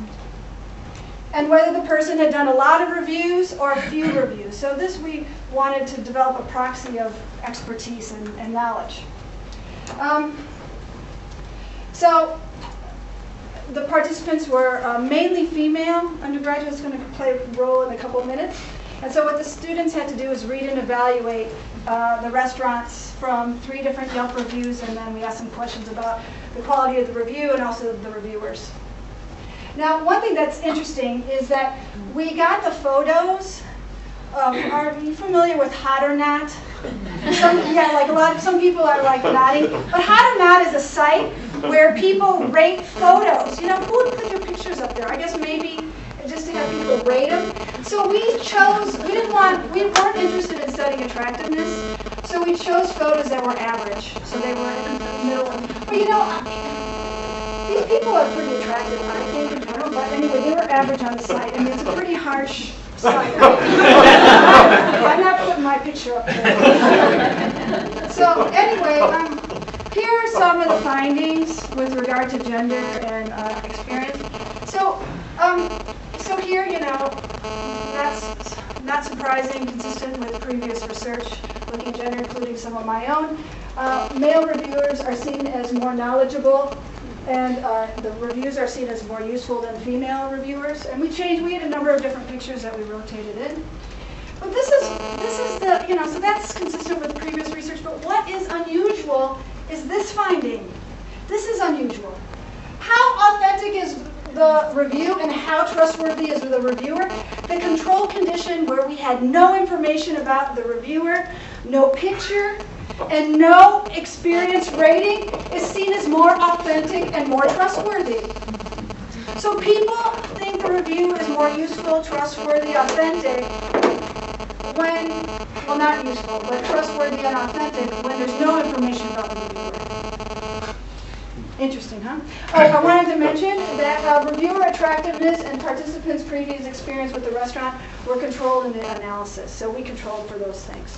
and whether the person had done a lot of reviews or a few reviews. So this we wanted to develop a proxy of expertise and knowledge. So the participants were mainly female undergraduates, going to play a role in a couple of minutes. And so what the students had to do is read and evaluate the restaurants from 3 different Yelp reviews, and then we asked them questions about the quality of the review and also the reviewers. Now, one thing that's interesting is that we got the photos. Are you familiar with Hot or Not? Some people are like nodding. But Hot or Not is a site where people rate photos. You know, who would put their pictures up there? I guess maybe just to have people rate them. So we weren't interested in studying attractiveness. So we chose photos that were average. So they were in the middle. But you know, these people are pretty attractive, I think, in general. But anyway, they were average on the site. I mean, it's a pretty harsh site. I'm not putting my picture up there. So anyway, here are some of the findings with regard to gender and experience. So here, you know, that's not surprising, consistent with previous research looking at gender, including some of my own. Male reviewers are seen as more knowledgeable, and the reviews are seen as more useful than female reviewers. And we had a number of different pictures that we rotated in. But this is the, you know, so that's consistent with previous research. But what is unusual is this finding. This is unusual. How authentic is the review and how trustworthy is the reviewer? The control condition where we had no information about the reviewer, no picture, and no experience rating is seen as more authentic and more trustworthy. So people think the review is more useful, trustworthy, authentic when, well, not useful, but trustworthy and authentic when there's no information about the reviewer. Interesting, huh? Oh, I wanted to mention that reviewer attractiveness and participants' previous experience with the restaurant were controlled in the analysis. So we controlled for those things.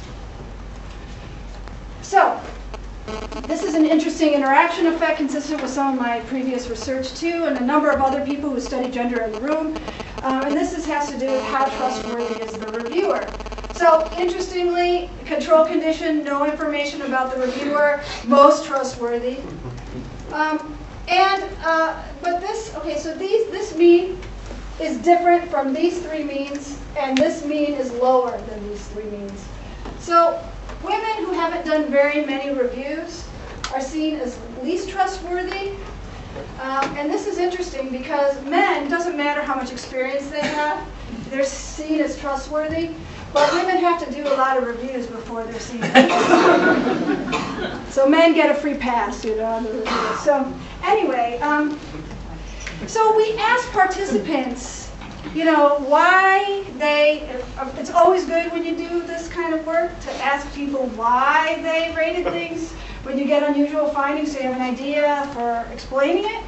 So this is an interesting interaction effect consistent with some of my previous research too, and a number of other people who study gender in the room. And this has to do with how trustworthy is the reviewer. So interestingly, control condition, no information about the reviewer, most trustworthy. But this, okay, so this mean is different from these 3 means, and this mean is lower than these 3 means. So women who haven't done very many reviews are seen as least trustworthy. And this is interesting because men, doesn't matter how much experience they have, they're seen as trustworthy. But women have to do a lot of reviews before they're seen as trustworthy. So men get a free pass, you know, on the reviews. So anyway, so we asked participants, you know, why it's always good when you do this kind of work to ask people why they rated things when you get unusual findings so you have an idea for explaining it.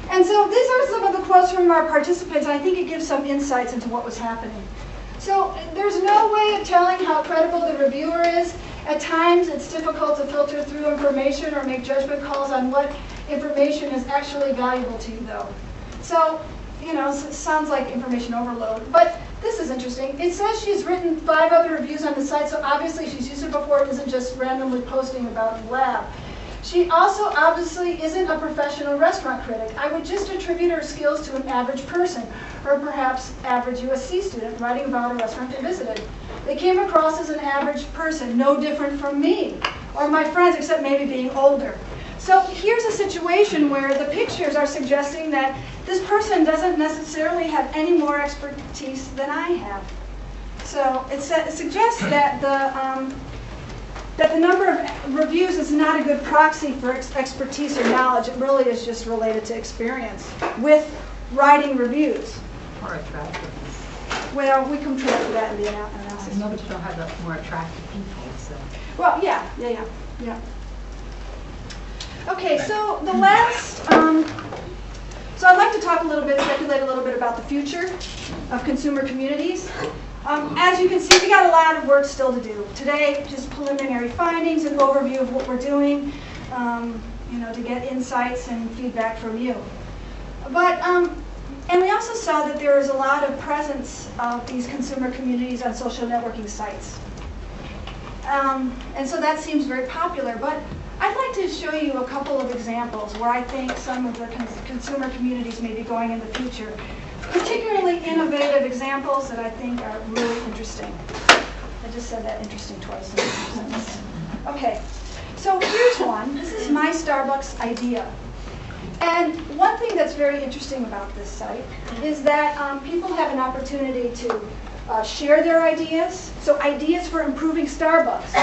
And so these are some of the quotes from our participants. I think it gives some insights into what was happening. So there's no way of telling how credible the reviewer is. At times it's difficult to filter through information or make judgment calls on what information is actually valuable to you though. So, you know, it sounds like information overload. But this is interesting. It says she's written 5 other reviews on the site, so obviously she's used it before. It isn't just randomly posting about the lab. She also obviously isn't a professional restaurant critic. I would just attribute her skills to an average person, or perhaps average USC student writing about a restaurant they visited. They came across as an average person, no different from me, or my friends, except maybe being older. So here's a situation where the pictures are suggesting that this person doesn't necessarily have any more expertise than I have. So it suggests that the number of reviews is not a good proxy for expertise or knowledge. It really is just related to experience with writing reviews. More attractiveness. Well, we control for that in the analysis. No, but you don't have the more attractive people, so. Well, yeah. Okay, so the last, So I'd like to talk a little bit, speculate a little bit about the future of consumer communities. As you can see, we got a lot of work still to do. Today, just preliminary findings and overview of what we're doing, to get insights and feedback from you. But, and we also saw that there is a lot of presence of these consumer communities on social networking sites. And so that seems very popular, but I'd like to show you a couple of examples where I think some of the consumer communities may be going in the future. Particularly innovative examples that I think are really interesting. I just said that interesting twice in this sentence. Okay, so here's one. This is my Starbucks idea. And one thing that's very interesting about this site is that people have an opportunity to share their ideas. So ideas for improving Starbucks,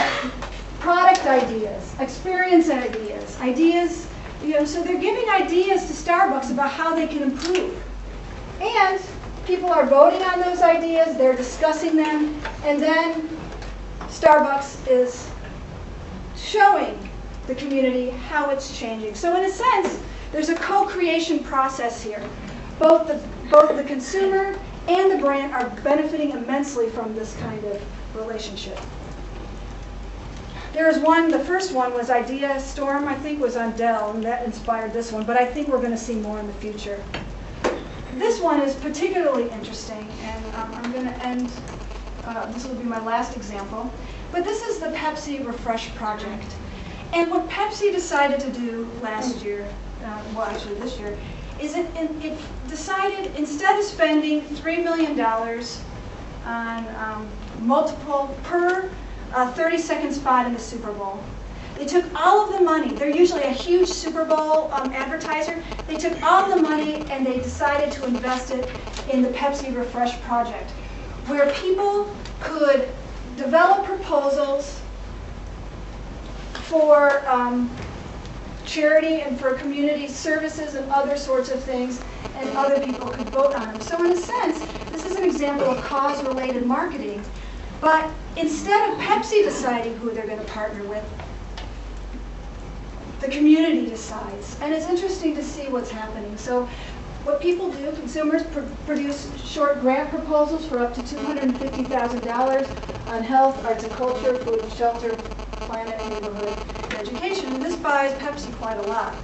product ideas, experience ideas, so they're giving ideas to Starbucks about how they can improve. And people are voting on those ideas, they're discussing them, and then Starbucks is showing the community how it's changing. So in a sense, there's a co-creation process here. Both the consumer and the brand are benefiting immensely from this kind of relationship. There's one, the first one was Idea Storm, I think was on Dell, and that inspired this one, but I think we're going to see more in the future. This one is particularly interesting, and I'm going to end, this will be my last example, but this is the Pepsi Refresh project. And what Pepsi decided to do last year, well actually this year, is it decided instead of spending $3 million on multiple per 30-second spot in the Super Bowl, they took all of the money. They're usually a huge Super Bowl advertiser. They took all the money and they decided to invest it in the Pepsi Refresh project, where people could develop proposals for charity and for community services and other sorts of things, and other people could vote on them. So in a sense, this is an example of cause-related marketing. But instead of Pepsi deciding who they're going to partner with, the community decides. And it's interesting to see what's happening. So what people do, consumers produce short grant proposals for up to $250,000 on health, arts and culture, food and shelter, planet, neighborhood, and education. And this buys Pepsi quite a lot,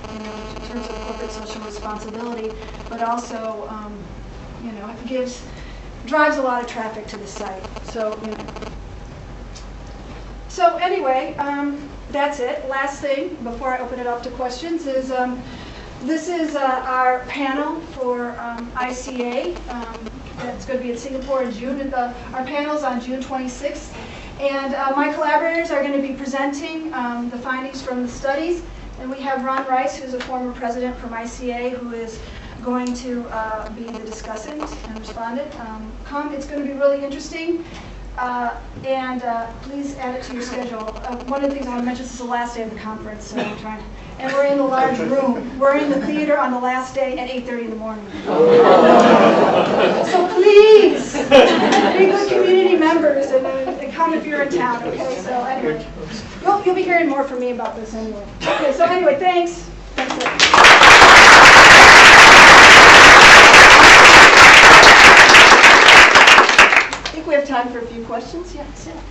in terms of corporate social responsibility, but also, it drives a lot of traffic to the site. So, So anyway, that's it. Last thing before I open it up to questions is this is our panel for ICA. That's going to be in Singapore in June. Our panel's on June 26th. And my collaborators are going to be presenting the findings from the studies. And we have Ron Rice, who's a former president from ICA, who is going to be the discussant and respondent. It's going to be really interesting. And please add it to your schedule. One of the things I want to mention, this is the last day of the conference, so I'm trying. And we're in the large room. We're in the theater on the last day at 8:30 in the morning. So please, be good community members and come if you're in town. Okay. So anyway, you'll be hearing more from me about this anyway. Okay. So anyway, thanks. That's it. We have time for a few questions. Yeah, Sarah.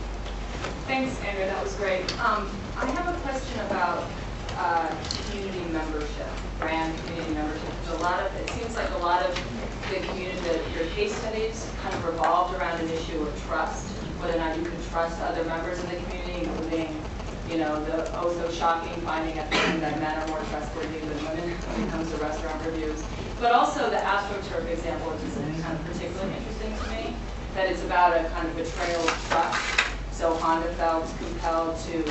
Thanks, Andrea. That was great. I have a question about community membership, brand community membership. It seems like a lot of the community, your case studies kind of revolved around an issue of trust, whether or not you can trust other members of the community, including, the shocking finding at the end that men are more trustworthy than women when it comes to restaurant reviews. But also the astroturf example, which is kind of particularly interesting to me. That it's about a kind of betrayal of trust. So Honda felt compelled to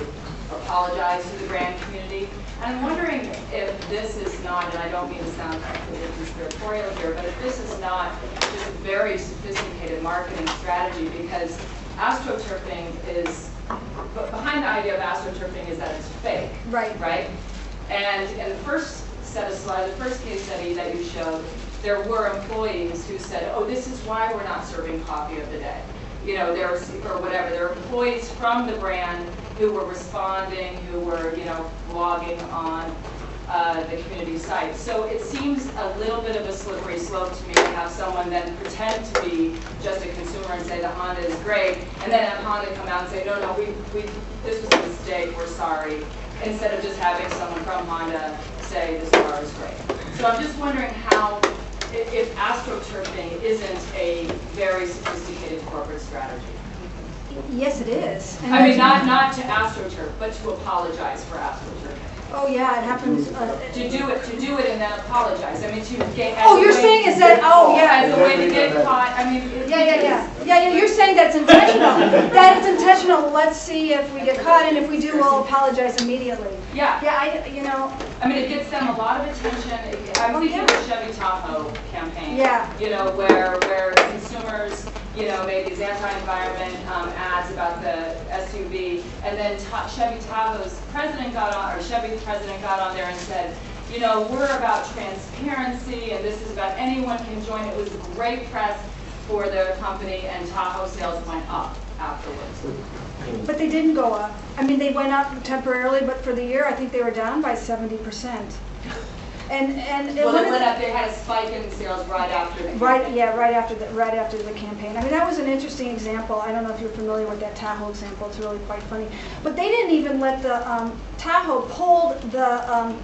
apologize to the brand community. And I'm wondering if this is not, and I don't mean to sound completely conspiratorial here, but if this is not just a very sophisticated marketing strategy, because astroturfing is, behind the idea of astroturfing is that it's fake. Right? And in the first set of slides, the first case study that you showed, there were employees who said, oh, this is why we're not serving coffee of the day. There were employees from the brand who were responding, who were, blogging on the community site. So it seems a little bit of a slippery slope to me to have someone then pretend to be just a consumer and say that Honda is great, and then have Honda come out and say, no, this was a mistake, we're sorry, instead of just having someone from Honda say this car is great. So I'm just wondering how, if astroturfing isn't a very sophisticated corporate strategy. Yes, it is. And I mean, not to astroturf, but to apologize for astroturfing. Oh yeah, it happens. To do it and then apologize. I mean, to get. Oh, you're saying is that? Oh yeah. As a way to get caught. I mean. Yeah. You're saying that's intentional. That it's intentional. Let's see if we get caught, and if we do, we'll apologize immediately. Yeah. Yeah. I mean, it gets them a lot of attention. I'm thinking of the Chevy Tahoe campaign. Yeah. Where consumers, made these anti-environment ads about the SUV, and then Chevy Tahoe's president got on, or Chevy's president got on there and said, we're about transparency, and this is about anyone can join. It was great press for the company, and Tahoe sales went up afterwards. But they didn't go up. I mean, they went up temporarily, but for the year, I think they were down by 70%. And well, it went up. They had a spike in sales right after the campaign. Right after the campaign. I mean, that was an interesting example. I don't know if you're familiar with that Tahoe example. It's really quite funny. But they didn't even let the Tahoe pulled the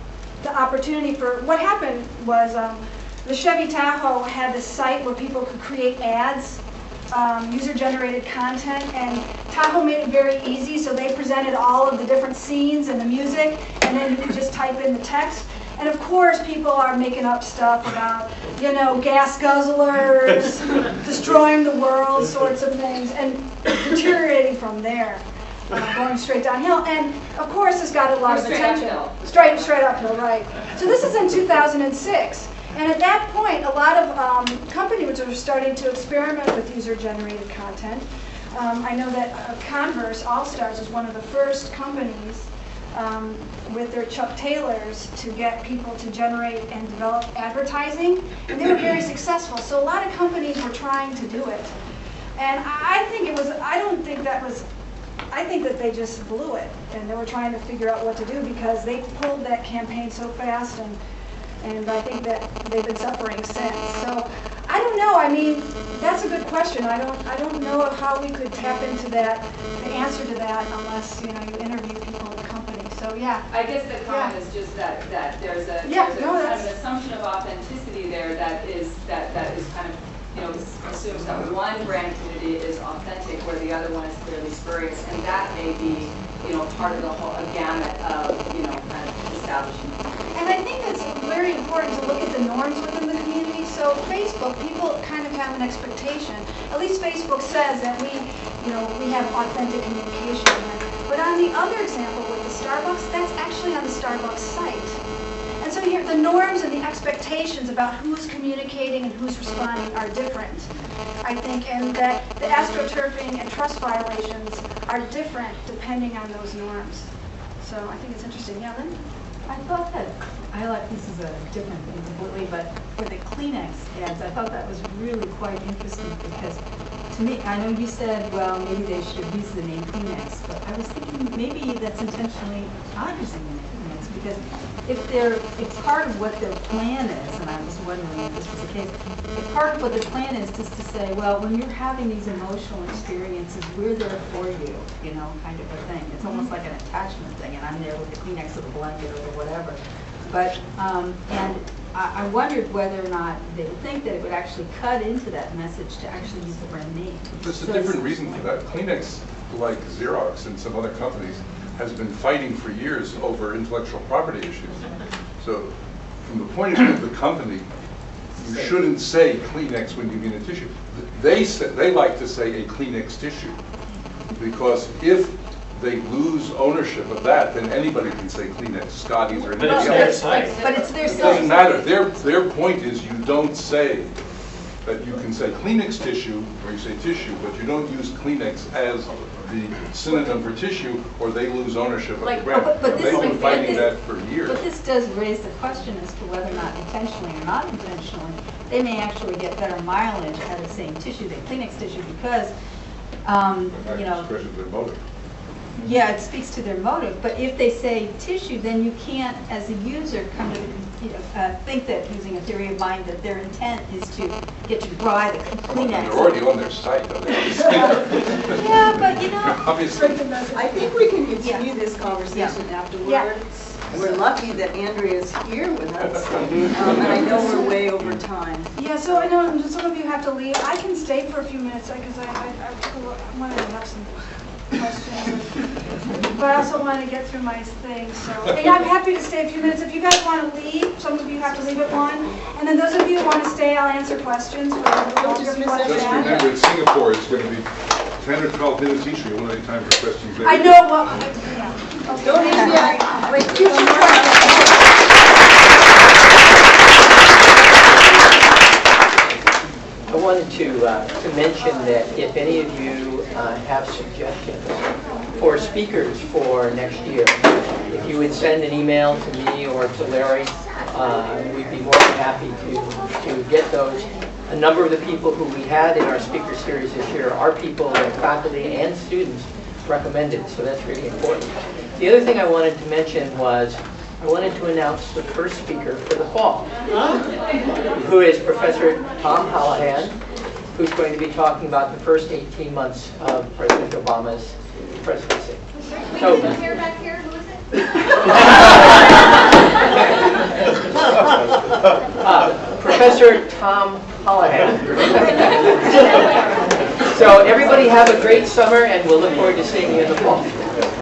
opportunity for. What happened was the Chevy Tahoe had this site where people could create ads, user-generated content, and Tahoe made it very easy. So they presented all of the different scenes and the music, and then you could just type in the text. And of course, people are making up stuff about, gas guzzlers, destroying the world, sorts of things, and deteriorating from there, going straight downhill. And of course, it's got a lot of attention. Uphill. Straight uphill, right. So this is in 2006. And at that point, a lot of companies were starting to experiment with user-generated content. I know that Converse All-Stars was one of the first companies with their Chuck Taylors to get people to generate and develop advertising, and they were very successful. So a lot of companies were trying to do it, and I think that they just blew it, and they were trying to figure out what to do because they pulled that campaign so fast, and I think that they've been suffering since. So I don't know. I mean, that's a good question. I don't know of how we could tap into that, the answer to that, unless you interview people in the company. So yeah. I guess the comment is just that there's a kind of an assumption of authenticity there that is kind of assumes that one brand community is authentic where the other one is clearly spurious, and that may be part of the whole gamut of kind of establishing. And I think it's very important to look at the norms within the community. So Facebook, people kind of have an expectation. At least Facebook says that we have authentic communication. But on the other example with the Starbucks, that's actually on the Starbucks site. And so here, the norms and the expectations about who's communicating and who's responding are different, I think, and that the astroturfing and trust violations are different depending on those norms. So I think it's interesting. Yeah, Lynn? I thought that, this is a different thing completely, but for the Kleenex ads, I thought that was really quite interesting because to me, I know you said, well, maybe they should use the name Kleenex, but I was thinking maybe that's intentionally not using the name Kleenex because if part of what their plan is, and I was wondering if this was the case, if part of what their plan is just to say, well, when you're having these emotional experiences, we're there for you, kind of a thing. It's almost like an attachment thing, and I'm there with the Kleenex or the blanket or whatever. But, and I wondered whether or not they would think that it would actually cut into that message to actually use the brand name. There's a different reason for that. Kleenex, like Xerox and some other companies, has been fighting for years over intellectual property issues. So from the point of view of the company, you shouldn't say Kleenex when you mean a tissue. They like to say a Kleenex tissue, because if they lose ownership of that, then anybody can say Kleenex, Scotty's, or anybody else. But it's their site. It doesn't matter. Their point is you don't say that you can say Kleenex tissue, or you say tissue, but you don't use Kleenex as the synonym for tissue, or they lose ownership of the brand. But they've been fighting that for years. But this does raise the question as to whether or not intentionally or not intentionally, they may actually get better mileage out of saying tissue than Kleenex tissue because, Expression of their motive. yeah, it speaks to their motive, but if they say tissue, then you can't, as a user, come to think that, using a theory of mind, that their intent is to get you to buy the Kleenex. They're already on their site. Yeah, but you know, Obviously. I think we can continue this conversation afterwards. Yeah. We're lucky that Andrea is here with us, and I know we're way over time. Yeah, so I know some of you have to leave. I can stay for a few minutes because I wanted to have some questions. But I also want to get through my thing, so. And I'm happy to stay a few minutes. If you guys want to leave, some of you have to leave at 1. And then those of you who want to stay, I'll answer questions for longer if you want to Just chat. remember, in Singapore, it's going to be 10 or 12 minutes each, you won't have time for questions later. I know what, yeah. Okay. Don't end yet. Wait, Future I wanted to mention that if any of you have suggestions for speakers for next year, if you would send an email to me or to Larry, we'd be more than happy to get those. A number of the people who we had in our speaker series this year are people that faculty and students recommended, so that's really important. The other thing I wanted to mention was I wanted to announce the first speaker for the fall, who is Professor Tom Hollingshead, who's going to be talking about the first 18 months of President Obama's presidency. So, Here back here, who is it? Professor Tom Hollingshead. So everybody have a great summer, and we'll look forward to seeing you in the fall.